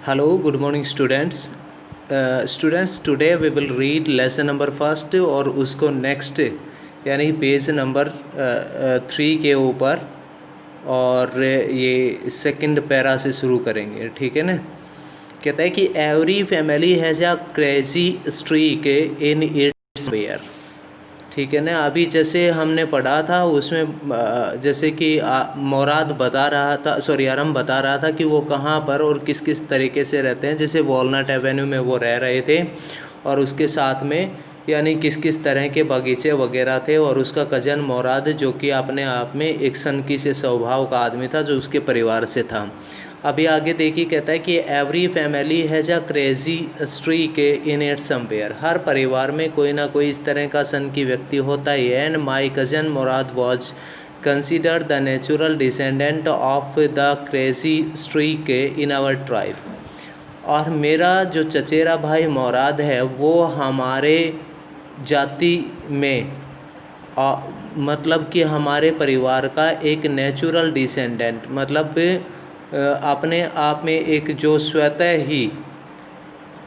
Hello, good morning students. Students, today we will read lesson number first और उसको next यानी page number 3 के ऊपर और ये सेकंड पैरा से शुरू करेंगे, ठीक है ना। कहता है कि every family has a crazy streak in its where, ठीक है ना। अभी जैसे हमने पढ़ा था उसमें जैसे कि मुराद बता रहा था, आरम बता रहा था कि वो कहाँ पर और किस किस तरीके से रहते हैं। जैसे वॉलनट एवेन्यू में वो रह रहे थे और उसके साथ में यानी किस किस तरह के बगीचे वगैरह थे। और उसका कज़न मुराद जो कि अपने आप में एक सनकी से स्वभाव का आदमी था जो उसके परिवार से था। अभी आगे देखिए, कहता है कि every family has a crazy streak in it somewhere. हर परिवार में कोई ना कोई इस तरह का सन की व्यक्ति होता ही है। And my cousin Mourad was considered the natural descendant of the crazy streak in our tribe. और मेरा जो चचेरा भाई मुराद है वो हमारे जाति में मतलब कि हमारे परिवार का एक नेचुरल डिसेंडेंट मतलब अपने आप में एक जो स्वतः ही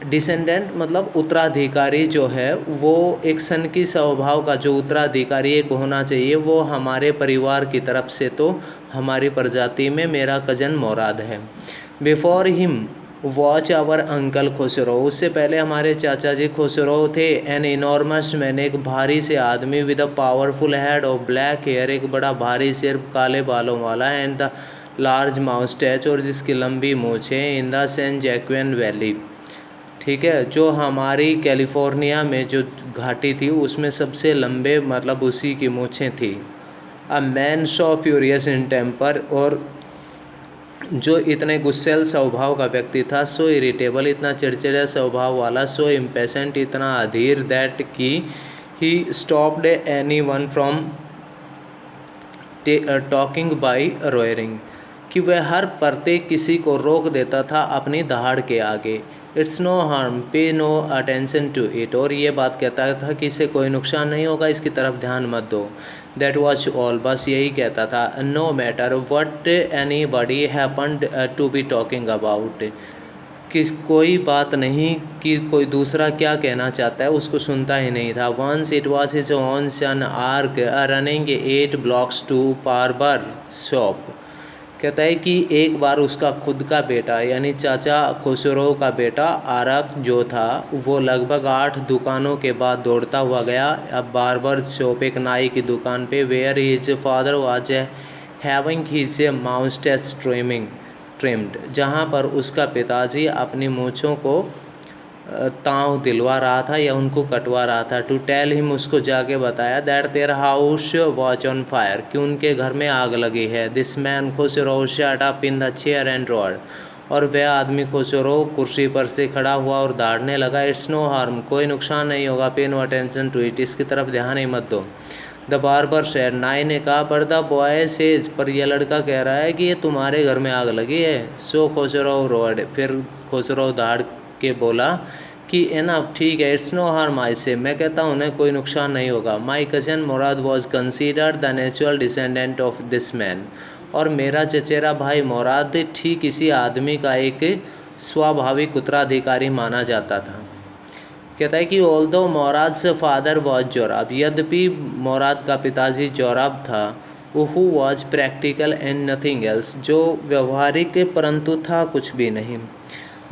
डिसेंडेंट मतलब उत्तराधिकारी जो है वो एक सनकी स्वभाव का जो उत्तराधिकारी एक होना चाहिए वो हमारे परिवार की तरफ से तो हमारी प्रजाति में मेरा कज़न मुराद है। Before him was our uncle Khosrove, उससे पहले हमारे चाचा जी खुसरो थे। एन इनॉर्मस मैन, एक भारी से आदमी with a powerful head of black hair, एक बड़ा भारी सिर काले बालों वाला। एंड द लार्ज माउस्टैच, और जिसकी लंबी मूछें। इन द सैन जैक्वेन वैली, ठीक है, जो हमारी कैलिफोर्निया में जो घाटी थी उसमें सबसे लंबे मतलब उसी की मूछें थी। A man so furious in temper, और जो इतने गुस्सैल स्वभाव का व्यक्ति था। सो इरिटेबल, इतना चिड़चिड़ा स्वभाव वाला। सो इम्पेशेंट, इतना अधीर। दैट कि he stopped anyone from talking by roaring, कि वह हर परते किसी को रोक देता था अपनी दहाड़ के आगे। इट्स नो हार्म, पे नो अटेंशन टू इट, और ये बात कहता था कि इससे कोई नुकसान नहीं होगा, इसकी तरफ ध्यान मत दो। दैट वॉज ऑल, बस यही कहता था। No matter what anybody happened to be talking about, कि कोई बात नहीं कि कोई दूसरा क्या कहना चाहता है उसको सुनता ही नहीं था। Once it was his own son Arak running 8 blocks to barber shop, कहता है कि एक बार उसका खुद का बेटा यानी चाचा खुसरो का बेटा आरक जो था वो लगभग 8 दुकानों के बाद दौड़ता हुआ गया अब बार्बर शॉप, एक नाई की दुकान पे। Where his father was having his moustache trimmed, जहाँ पर उसका पिताजी अपनी मूँछों को ताव दिलवा रहा था या उनको कटवा रहा था। टू टेल हिम, उसको जाके बताया। That their house watch on fire, कि उनके घर में आग लगी है। This man Khusro shut up in the chair and road, और वह आदमी खुसरो कुर्सी पर से खड़ा हुआ और दौड़ने लगा। इट्स नो हार्म, कोई नुकसान नहीं होगा। पे नो अटेंशन टू इट, इसकी तरफ ध्यान ही मत दो। द बार्बर सेड, नाई ने कहा। पर द बॉय सेज, पर यह लड़का कह रहा है कि ये तुम्हारे घर में आग लगी है। सो खुसरो रोड, फिर खुसरो दाड़ के बोला कि इनफ, ठीक है। इट्स नो हार्म आई से, मैं कहता हूँ उन्हें कोई नुकसान नहीं होगा। माई cousin Mourad was considered the natural descendant of this man, और मेरा चचेरा भाई मुराद ठीक इसी आदमी का एक स्वाभाविक उत्तराधिकारी माना जाता था। कहता है कि ऑल्दो मुराद से फादर वॉज जोराब, यद्यपि मुराद का पिताजी जोराब था। Who was practical and nothing else, जो व्यवहारिक परंतु था कुछ भी नहीं।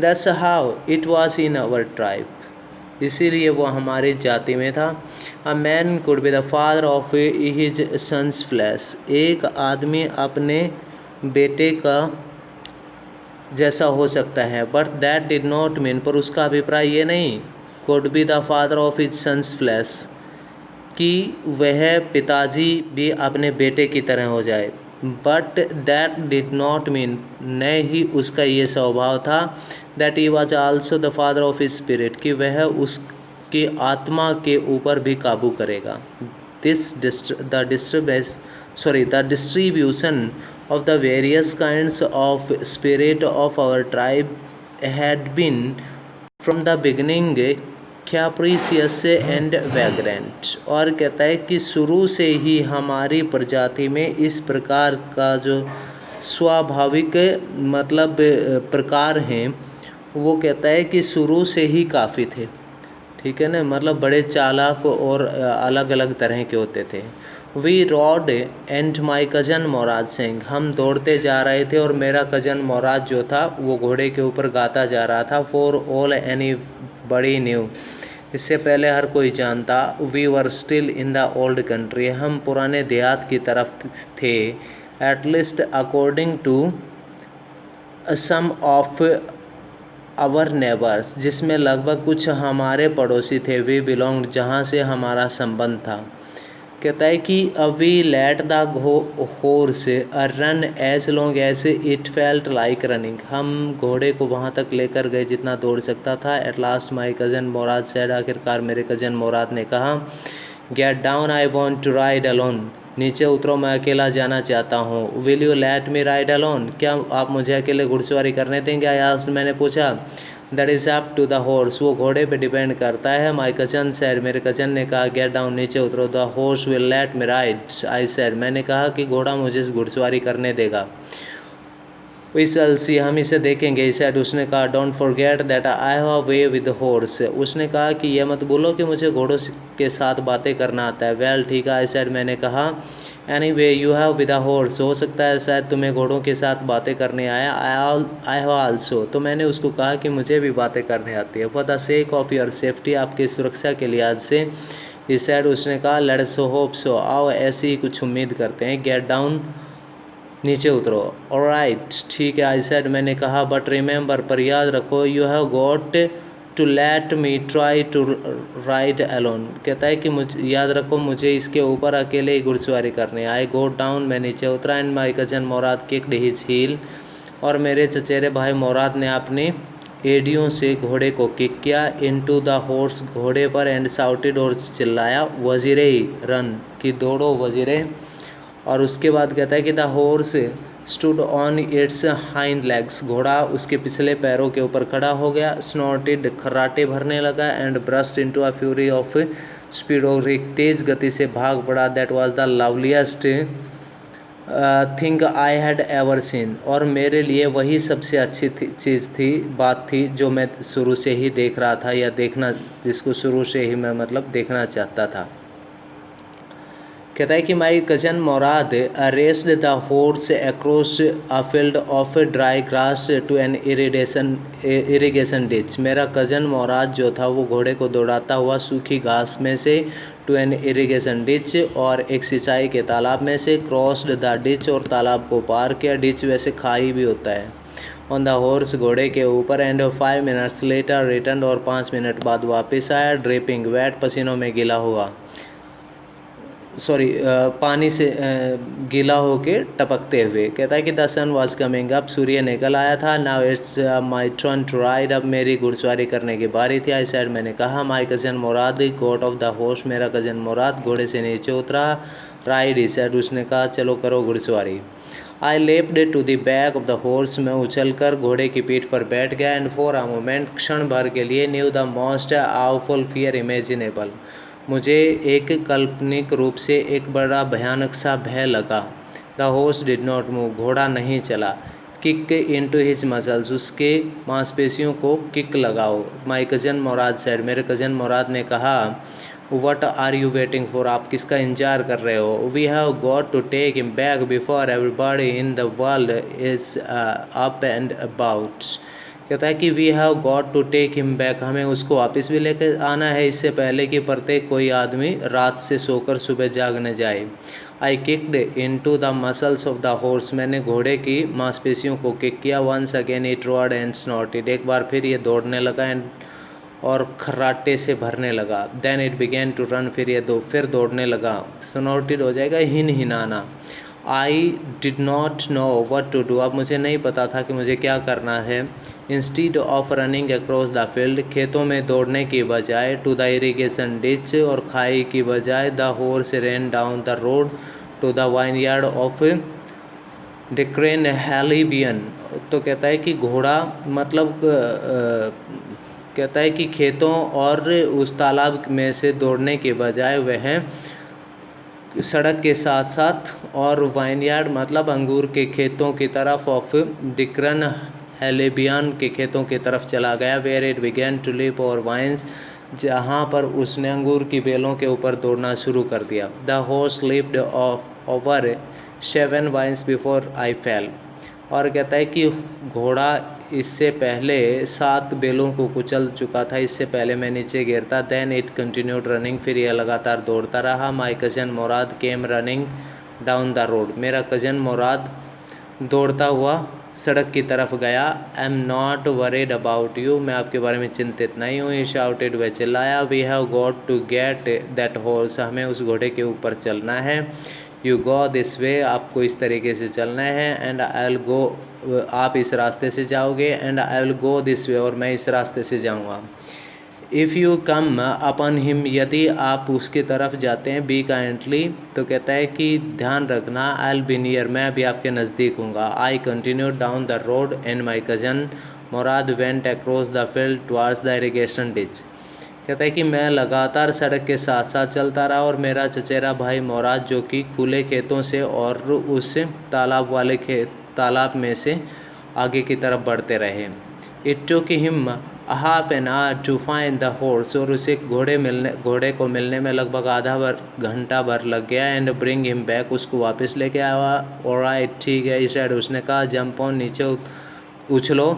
That's how it was in our tribe, इसीलिए वो हमारी जाति में था। A man could be the father of his son's flesh, एक आदमी अपने बेटे का जैसा हो सकता है। But that did not mean, पर उसका अभिप्राय ये नहीं, could be the father of his son's flesh, कि वह पिताजी भी अपने बेटे की तरह हो जाए। But that did not mean, न ही उसका ये स्वभाव था। That he was also the father of his spirit, कि वह उसकी आत्मा के ऊपर भी काबू करेगा। The distribution of the various kinds of spirit of our tribe had been from the beginning capricious and vagrant, और कहता है कि शुरू से ही हमारी प्रजाति में इस प्रकार का जो स्वाभाविक मतलब प्रकार हैं वो कहता है कि शुरू से ही काफ़ी थे, ठीक है ना, मतलब बड़े चालाक और अलग अलग तरह के होते थे। We rode and my cousin Mourad सिंह, हम दौड़ते जा रहे थे और मेरा कज़न मोराद जो था वो घोड़े के ऊपर गाता जा रहा था। For all anybody knew, इससे पहले हर कोई जानता। We were still in the old country, हम पुराने देहात की तरफ थे। At least according to some of our neighbours, जिसमें लगभग कुछ हमारे पड़ोसी थे। वी बिलोंग, जहाँ से हमारा संबंध था। कहता है कि we let the horse run as long as it felt like running, हम घोड़े को वहाँ तक लेकर गए जितना दौड़ सकता था। At last my cousin Mourad said, आखिरकार मेरे कज़न मोराद ने कहा, get down, I want to ride alone, नीचे उतरो, मैं अकेला जाना चाहता हूँ। Will you let me ride alone, क्या आप मुझे अकेले घुड़सवारी करने देंगे? आई आस्क्ड, मैंने पूछा। That is up to the horse, वो घोड़े पे डिपेंड करता है। माई कज़न सेड, मेरे कज़न ने कहा, गेट डाउन, नीचे उतरो। The horse will let me ride, I said, मैंने कहा कि घोड़ा मुझे घुड़सवारी करने देगा। वी शैल सी, हम इसे देखेंगे। ही सेड, उसने कहा। Don't forget that I have a way with horse, उसने कहा कि यह मत बोलो कि मुझे घोड़ों के साथ बातें करना आता है। वेल ठीक है, आई सेड, मैंने कहा। Any way you have with a horse, हो सकता है शायद तुम्हें घोड़ों के साथ बातें करने आया। आई हैव आल्सो, तो मैंने उसको कहा कि मुझे भी बातें करने आती है। For the sake of your safety, आपकी सुरक्षा के लिहाज से। ही सेड, उसने कहा। लेट्स होप सो, आओ ऐसी ही कुछ उम्मीद करते हैं। गेट डाउन, नीचे उतरो। ऑलराइट ठीक है, आई सेड, मैंने कहा। बट रिमेंबर, पर याद रखो, you have got to let me try to ride alone, कहता है कि मुझे याद रखो, मुझे इसके ऊपर अकेले ही घुड़सवारी करनी है। आई गोट डाउन, मैं नीचे उतरा। And my cousin Mourad kicked his heel, और मेरे चचेरे भाई मोराद ने अपनी एडियों से घोड़े को किक किया। इनटू द हॉर्स, घोड़े पर। एंड साउटेड, और चिल्लाया, वजीरे रन, कि दौड़ो वजीरे। और उसके बाद कहता है कि the horse stood on it's hind legs, घोड़ा उसके पिछले पैरों के ऊपर खड़ा हो गया। स्नॉटेड, खर्राटे भरने लगा। And burst into a fury of speed, और एक तेज़ गति से भाग पड़ा। That was the loveliest thing I had ever seen, और मेरे लिए वही सबसे अच्छी चीज़ थी, बात थी, जो मैं शुरू से ही देख रहा था, या देखना, जिसको शुरू से ही मैं मतलब देखना चाहता था। कहता है कि my cousin Mourad raced the horse across a field of dry grass to an irrigation ditch, मेरा कज़न मोराद जो था वो घोड़े को दौड़ाता हुआ सूखी घास में से टू एन इरिगेशन डिच, और एक सिंचाई के तालाब में से। क्रॉस्ड द डिच, और तालाब को पार किया। डिच वैसे खाई भी होता है। ऑन द हॉर्स, घोड़े के ऊपर। एंड 5 मिनट्स लेटर रिटर्न, और 5 मिनट बाद वापस आया। ड्रिपिंग वेट, पसीनों में गीला हुआ, पानी से गीला होके टपकते हुए। कहता है कि the sun was coming up, सूर्य निकल आया था। Now it's my turn to ride, अब मेरी घुड़सवारी करने की बारी थी। आई सेड, मैंने कहा। My cousin Mourad got off the horse, मेरा कज़न मोराद घोड़े से नीचे उतरा। राइड, ही सेड, उसने कहा, चलो करो घुड़सवारी। I leaped to the back of the horse, मैं उछलकर घोड़े की पीठ पर बैठ गया। एंड फॉर अ मोमेंट, क्षण भर के लिए, new the most awful fear imaginable, मुझे एक काल्पनिक रूप से एक बड़ा भयानक सा भय लगा। The horse did not move, घोड़ा नहीं चला। किक इनटू हिज मसल्स, उसके मांसपेशियों को किक लगाओ। माई कज़न मोराद सेड, मेरे कज़न मोराद ने कहा। What are you waiting for, आप किसका इंतजार कर रहे हो? We have got to take him back before everybody in the world is up and about, कहता है कि we have got to take him back, हमें उसको वापस भी लेकर आना है, इससे पहले कि प्रत्येक कोई आदमी रात से सोकर सुबह जाग न जाए। I kicked into the muscles of the horse, मैंने घोड़े की मांसपेशियों को किक किया। Once again it rode and snorted, एक बार फिर ये दौड़ने लगा एंड और खर्राटे से भरने लगा। Then it began to run, फिर ये फिर दौड़ने लगा। स्नॉटेड हो जाएगा हिनाना। I did not know what to do, अब मुझे नहीं पता था कि मुझे क्या करना है। Instead of running across the field, खेतों में दौड़ने की बजाय, टू द इरीगेशन डिच, और खाई की बजाय, the horse ran down the road to the vineyard of Dikran Halabian, तो कहता है कि घोड़ा मतलब कहता है कि खेतों और उस तालाब में से दौड़ने के बजाय वह सड़क के साथ साथ और वाइनयार्ड मतलब अंगूर के खेतों की तरफ ऑफ डिक्रन हेलेबियन के खेतों की तरफ चला गया, where it began to leap over vines, जहाँ पर उसने अंगूर की बेलों के ऊपर दौड़ना शुरू कर दिया। The horse leaped over 7 vines before I fell, और कहता है कि घोड़ा इससे पहले 7 बेलों को कुचल चुका था, इससे पहले मैं नीचे गिरता। देन इट कंटिन्यूड रनिंग, फिर यह लगातार दौड़ता रहा। माई cousin Murad came running down the road, मेरा कज़न मुराद दौड़ता हुआ सड़क की तरफ गया। I am not worried about you, मैं आपके बारे में चिंतित नहीं हूँ। ही शाउटेड, वह चिल्लाया। We have got to get that horse, हमें उस घोड़े के ऊपर चलना है। यू गो दिस वे, आपको इस तरीके से चलना है। एंड आई विल गो, आप इस रास्ते से जाओगे। And I will go this way, और मैं इस रास्ते से जाऊँगा। If you come upon him, यदि आप उसकी तरफ जाते हैं। बी काइंडली, तो कहता है कि ध्यान रखना। आई विल बी नियर, मैं भी आपके नज़दीक हूँगा। I continued down the road and my cousin Mourad went across the field towards the irrigation ditch, कहता है कि मैं लगातार सड़क के साथ साथ चलता रहा, और मेरा चचेरा भाई मुराद जो कि खुले खेतों से और उस तालाब में से आगे की तरफ बढ़ते रहे। It took him half an hour to find the horse, और उसे घोड़े को मिलने में लगभग घंटा भर लग गया। एंड ब्रिंग हिम बैक, उसको वापस लेके आया। ऑलराइट, ठीक है, इस साइड उसने कहा। जंप ऑन, नीचे उछलो।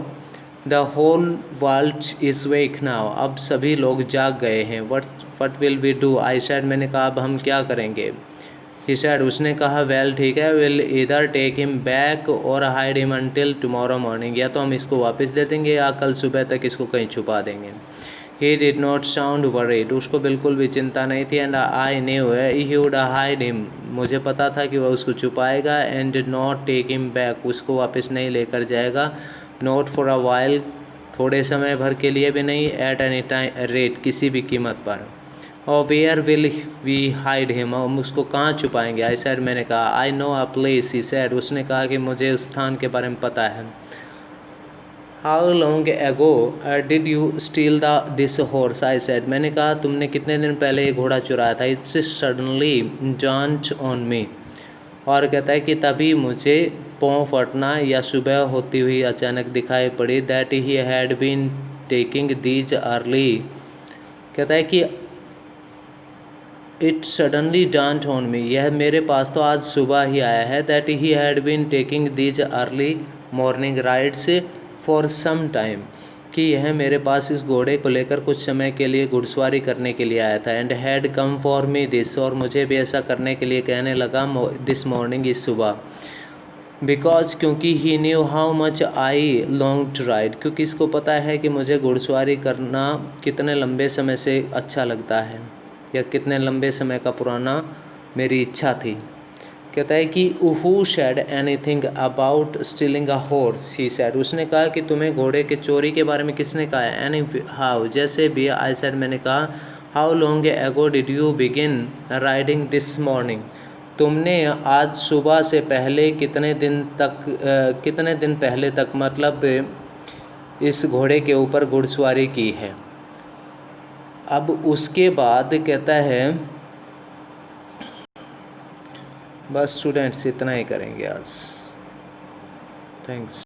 The whole world is wake now, अब सभी लोग जाग गए हैं। What will we do, I said, मैंने कहा अब हम क्या करेंगे। ही सेड, उसने कहा। वेल, ठीक है, विल इधर टेक हिम बैक और hide him until tomorrow morning, या तो हम इसको वापस दे देंगे या कल सुबह तक इसको कहीं छुपा देंगे। He did not sound worried, उसको बिल्कुल भी चिंता नहीं थी। And I knew he would hide him, मुझे पता था कि वह उसको छुपाएगा। And did not take him back, उसको वापस नहीं लेकर जाएगा। नॉट फॉर अ वाइल, थोड़े समय भर के लिए भी नहीं। एट एनी टाइम रेट, किसी भी कीमत पर। और where will we hide him, हम उसको कहाँ छुपाएंगे। आई सेड, मैंने कहा। I know a place, he said, उसने कहा कि मुझे उस स्थान के बारे में पता है। How long ago did you steel this horse, I said, मैंने कहा तुमने कितने दिन पहले ये घोड़ा चुराया था। It's suddenly joint on me, और कहता है कि तभी मुझे पाँव फटना या सुबह होती हुई अचानक दिखाई पड़ी। That he had been taking these early, कहता है कि it suddenly dawned on me, यह मेरे पास तो आज सुबह ही आया है। That he had been taking these early morning rides for some time, कि यह मेरे पास इस घोड़े को लेकर कुछ समय के लिए घुड़सवारी करने के लिए आया था। And had come for me this, और मुझे भी ऐसा करने के लिए कहने लगा दिस मॉर्निंग, इस सुबह। बिकॉज, क्योंकि he knew how much I long to ride, क्योंकि इसको पता है कि मुझे घुड़सवारी करना कितने लंबे समय से अच्छा लगता है, या कितने लंबे समय का पुराना मेरी इच्छा थी। कहता है कि who said anything about stealing a horse, he said, उसने कहा कि तुम्हें घोड़े के चोरी के बारे में किसने कहा है। एनी हाउ, जैसे भी। आई सेड, मैंने कहा। How long ago did you begin riding this morning, तुमने आज सुबह से पहले कितने दिन पहले तक मतलब इस घोड़े के ऊपर घुड़सवारी की है। अब उसके बाद कहता है, बस स्टूडेंट्स इतना ही करेंगे आज। थैंक्स।